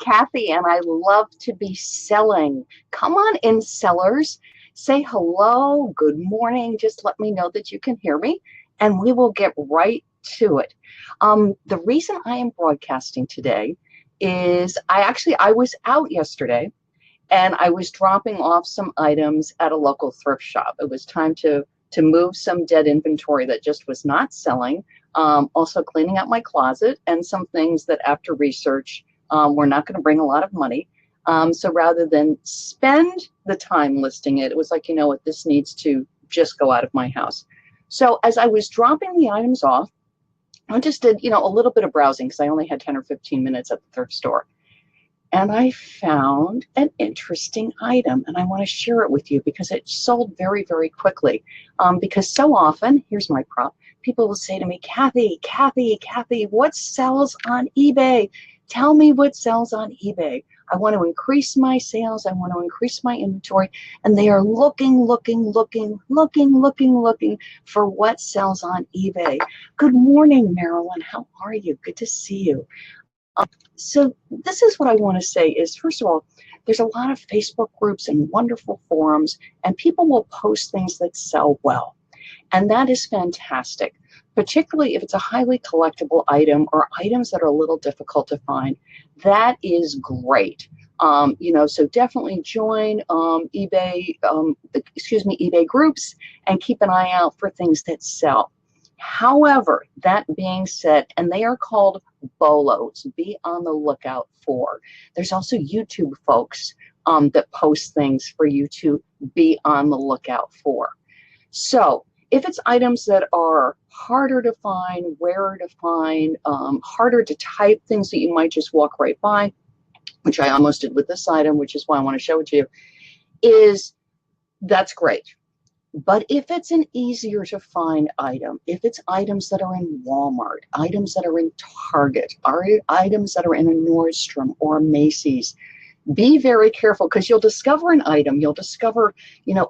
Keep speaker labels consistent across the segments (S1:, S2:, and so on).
S1: Kathy, and I love to be selling. Come on in, sellers. Say hello, good morning. Just let me know that you can hear me, and we will get right to it. The reason I am broadcasting today is I was out yesterday, and I was dropping off some items at a local thrift shop. It was time to move some dead inventory that just was not selling. Also cleaning out my closet and some things that after research were not going to bring a lot of money. So rather than spend the time listing it, it was like, you know what, this needs to just go out of my house. So as I was dropping the items off, I just did, a little bit of browsing because I only had 10 or 15 minutes at the thrift store. And I found an interesting item, and I want to share it with you because it sold very, very quickly. Because so often, here's my prop, people will say to me, Kathy, what sells on eBay? Tell me what sells on eBay. I want to increase my sales. I want to increase my inventory. And they are looking for what sells on eBay. Good morning, Marilyn. How are you? Good to see you. So this is what I want to say is, first of all, there's a lot of Facebook groups and wonderful forums, and people will post things that sell well. And that is fantastic, particularly if it's a highly collectible item or items that are a little difficult to find. That is great. So definitely join eBay groups and keep an eye out for things that sell. However, that being said, and they are called BOLOs, be on the lookout for. There's also YouTube folks that post things for you to be on the lookout for. So if it's items that are harder to find, rarer to find, harder to type, things that you might just walk right by, which I almost did with this item, which is why I want to show it to you, that's great. But if it's an easier to find item, if it's items that are in Walmart, items that are in Target, items that are in a Nordstrom or a Macy's, be very careful because you'll discover an item. You'll discover,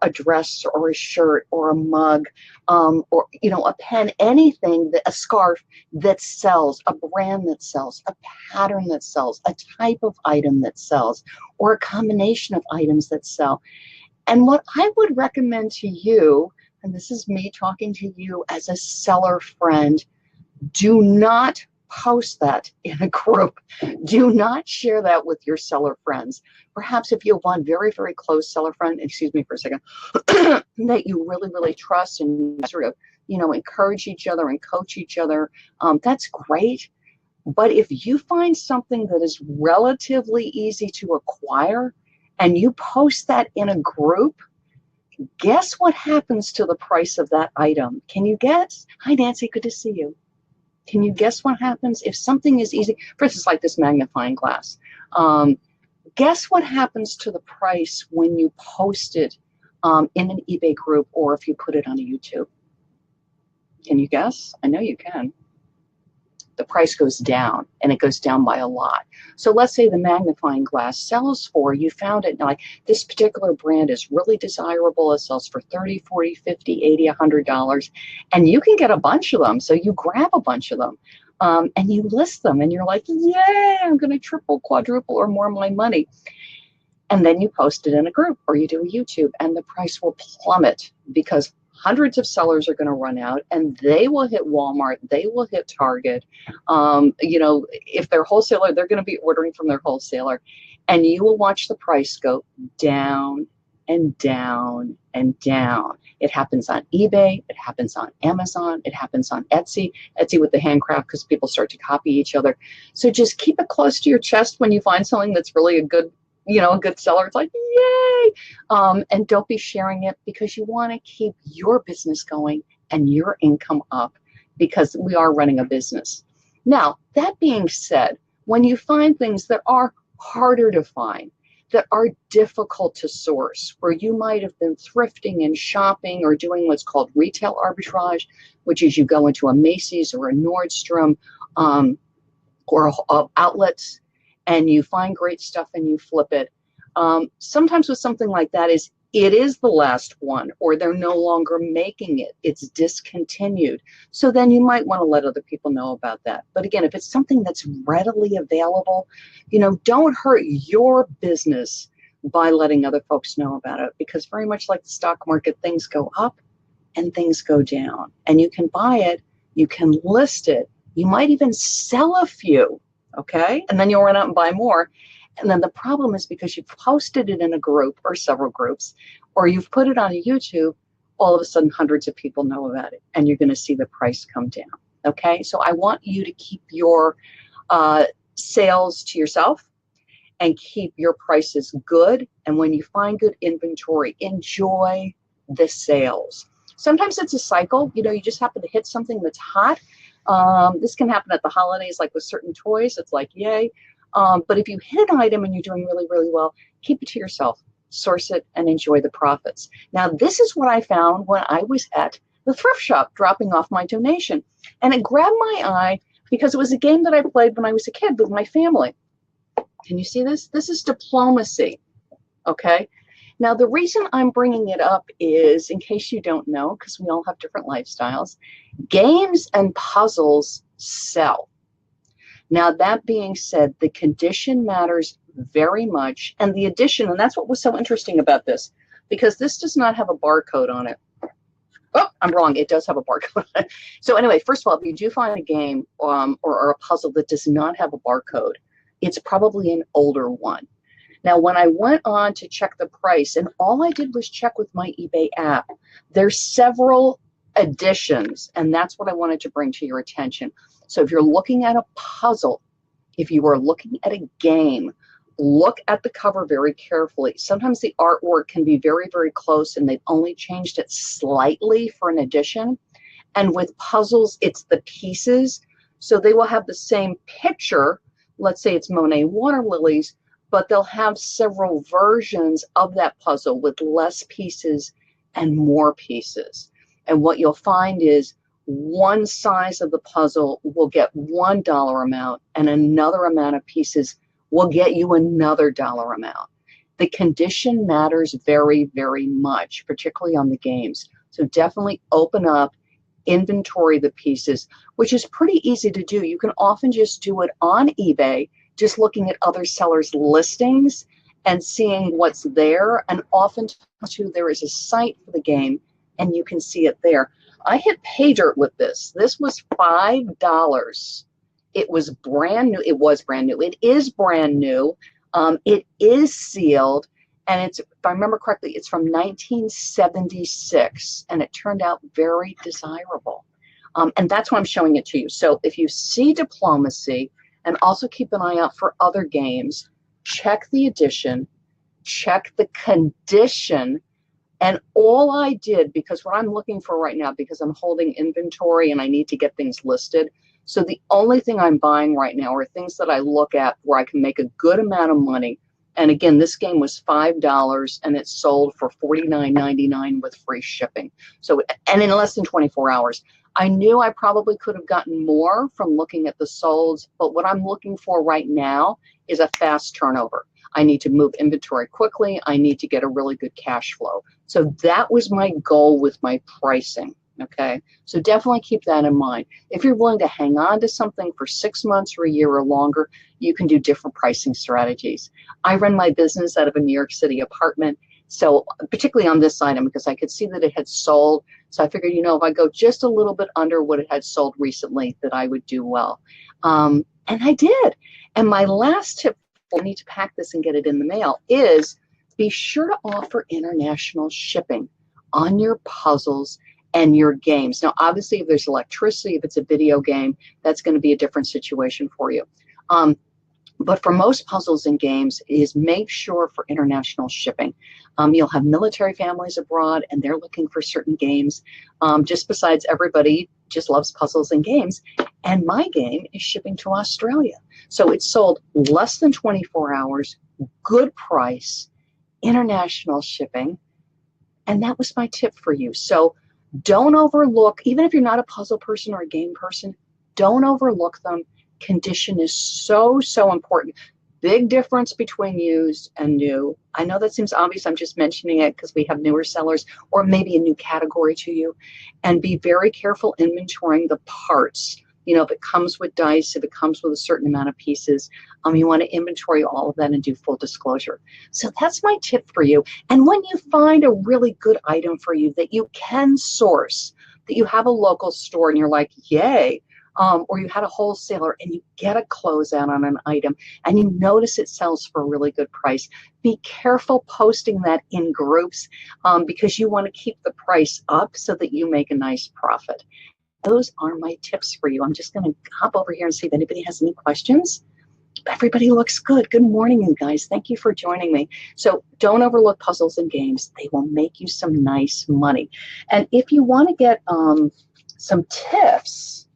S1: a dress or a shirt or a mug or, a pen, anything, a scarf that sells, a brand that sells, a pattern that sells, a type of item that sells, or a combination of items that sell. And what I would recommend to you, and this is me talking to you as a seller friend, do not post that in a group. Do not share that with your seller friends. Perhaps if you have one very, very close seller friend, excuse me for a second, that you really, really trust and sort of, encourage each other and coach each other, that's great. But if you find something that is relatively easy to acquire, and you post that in a group, guess what happens to the price of that item? Can you guess? Hi, Nancy, good to see you. Can you guess what happens if something is easy? For instance, like this magnifying glass. Guess what happens to the price when you post it in an eBay group or if you put it on a YouTube? Can you guess? I know you can. The price goes down, and it goes down by a lot. So let's say the magnifying glass sells for, you found it, like this particular brand is really desirable. It sells for $30, $40, $50, $80, $100, and you can get a bunch of them. So you grab a bunch of them and you list them, and you're like, yay, I'm going to triple, quadruple, or more my money. And then you post it in a group or you do a YouTube, and the price will plummet because hundreds of sellers are going to run out, and they will hit Walmart, they will hit Target. If they're wholesaler, they're going to be ordering from their wholesaler, and you will watch the price go down and down and down. It happens on eBay, it happens on Amazon, it happens on Etsy with the handcraft because people start to copy each other. So just keep it close to your chest when you find something that's really a good seller. It's like, yay! And don't be sharing it because you want to keep your business going and your income up because we are running a business. Now, that being said, when you find things that are harder to find, that are difficult to source, where you might have been thrifting and shopping or doing what's called retail arbitrage, which is you go into a Macy's or a Nordstrom or outlets, and you find great stuff and you flip it. Sometimes with something like that is it is the last one, or they're no longer making it. It's discontinued. So then you might want to let other people know about that. But again, if it's something that's readily available, don't hurt your business by letting other folks know about it, because very much like the stock market, things go up and things go down, and you can buy it, you can list it, you might even sell a few, okay? And then you'll run out and buy more. And then the problem is, because you've posted it in a group or several groups, or you've put it on YouTube, all of a sudden hundreds of people know about it, and you're going to see the price come down, okay? So I want you to keep your sales to yourself and keep your prices good. And when you find good inventory, enjoy the sales. Sometimes it's a cycle. You just happen to hit something that's hot. This can happen at the holidays, like with certain toys. It's like, yay. But if you hit an item and you're doing really, really well, keep it to yourself, source it, and enjoy the profits. Now, this is what I found when I was at the thrift shop dropping off my donation. And it grabbed my eye because it was a game that I played when I was a kid with my family. Can you see this? This is diplomacy, okay? Now, the reason I'm bringing it up is, in case you don't know, because we all have different lifestyles, games and puzzles sell. Now, that being said, the condition matters very much, and the addition, and that's what was so interesting about this, because this does not have a barcode on it. Oh, I'm wrong. It does have a barcode on it. So anyway, first of all, if you do find a game or a puzzle that does not have a barcode, it's probably an older one. Now, when I went on to check the price, and all I did was check with my eBay app, there's several editions, and that's what I wanted to bring to your attention. So if you're looking at a puzzle, if you are looking at a game, look at the cover very carefully. Sometimes the artwork can be very, very close, and they've only changed it slightly for an edition. And with puzzles, it's the pieces. So they will have the same picture. Let's say it's Monet water lilies, but they'll have several versions of that puzzle with less pieces and more pieces. And what you'll find is one size of the puzzle will get $1 amount, and another amount of pieces will get you another dollar amount. The condition matters very, very much, particularly on the games. So definitely open up, inventory the pieces, which is pretty easy to do. You can often just do it on eBay, just looking at other sellers' listings and seeing what's there. And often too, there is a site for the game, and you can see it there. I hit pay dirt with this. This was $5. It was brand new. It was brand new. It is brand new. It is sealed. And it's, if I remember correctly, it's from 1976. And it turned out very desirable. And that's why I'm showing it to you. So if you see diplomacy, and also keep an eye out for other games, check the edition, check the condition. And all I did, because what I'm looking for right now, because I'm holding inventory and I need to get things listed, so the only thing I'm buying right now are things that I look at where I can make a good amount of money. And again, this game was $5 and it sold for $49.99 with free shipping. So, and in less than 24 hours. I knew I probably could have gotten more from looking at the solds, but what I'm looking for right now is a fast turnover. I need to move inventory quickly. I need to get a really good cash flow. So that was my goal with my pricing, okay? So definitely keep that in mind. If you're willing to hang on to something for 6 months or a year or longer, you can do different pricing strategies. I run my business out of a New York City apartment, so particularly on this item, because I could see that it had sold. So I figured, if I go just a little bit under what it had sold recently, that I would do well. And I did. And my last tip, I need to pack this and get it in the mail, is be sure to offer international shipping on your puzzles and your games. Now, obviously, if there's electricity, if it's a video game, that's going to be a different situation for you. But for most puzzles and games is make sure for international shipping. You'll have military families abroad, and they're looking for certain games. Just besides, everybody just loves puzzles and games. And my game is shipping to Australia. So it's sold less than 24 hours, good price, international shipping. And that was my tip for you. So don't overlook, even if you're not a puzzle person or a game person, don't overlook them. Condition is so, so important. big difference between used and new. I know that seems obvious. I'm just mentioning it because we have newer sellers or maybe a new category to you. And be very careful inventorying the parts. You know, if it comes with dice, if it comes with a certain amount of pieces, you want to inventory all of that and do full disclosure. So that's my tip for you. And when you find a really good item for you that you can source, that you have a local store and you're like, yay, or you had a wholesaler and you get a closeout on an item and you notice it sells for a really good price, be careful posting that in groups because you want to keep the price up so that you make a nice profit. Those are my tips for you. I'm just going to hop over here and see if anybody has any questions. Everybody looks good. Good morning, you guys. Thank you for joining me. So don't overlook puzzles and games. They will make you some nice money. And if you want to get some tips,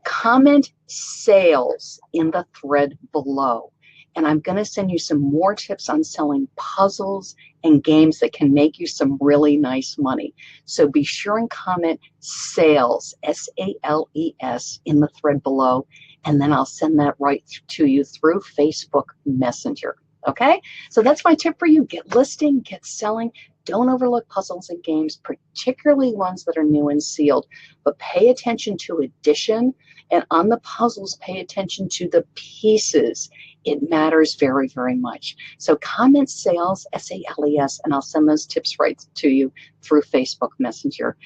S1: comment sales in the thread below. And I'm going to send you some more tips on selling puzzles and games that can make you some really nice money. So be sure and comment sales, S-A-L-E-S, in the thread below. And then I'll send that right to you through Facebook Messenger. Okay? So that's my tip for you. Get listing, get selling. Don't overlook puzzles and games, particularly ones that are new and sealed. But pay attention to addition. And on the puzzles, pay attention to the pieces. It matters very, very much. So comment sales, S-A-L-E-S, and I'll send those tips right to you through Facebook Messenger.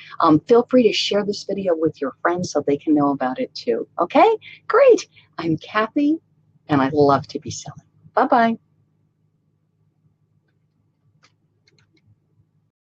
S1: Feel free to share this video with your friends so they can know about it too. Okay? Great. I'm Kathy, and I love to be selling. Bye-bye.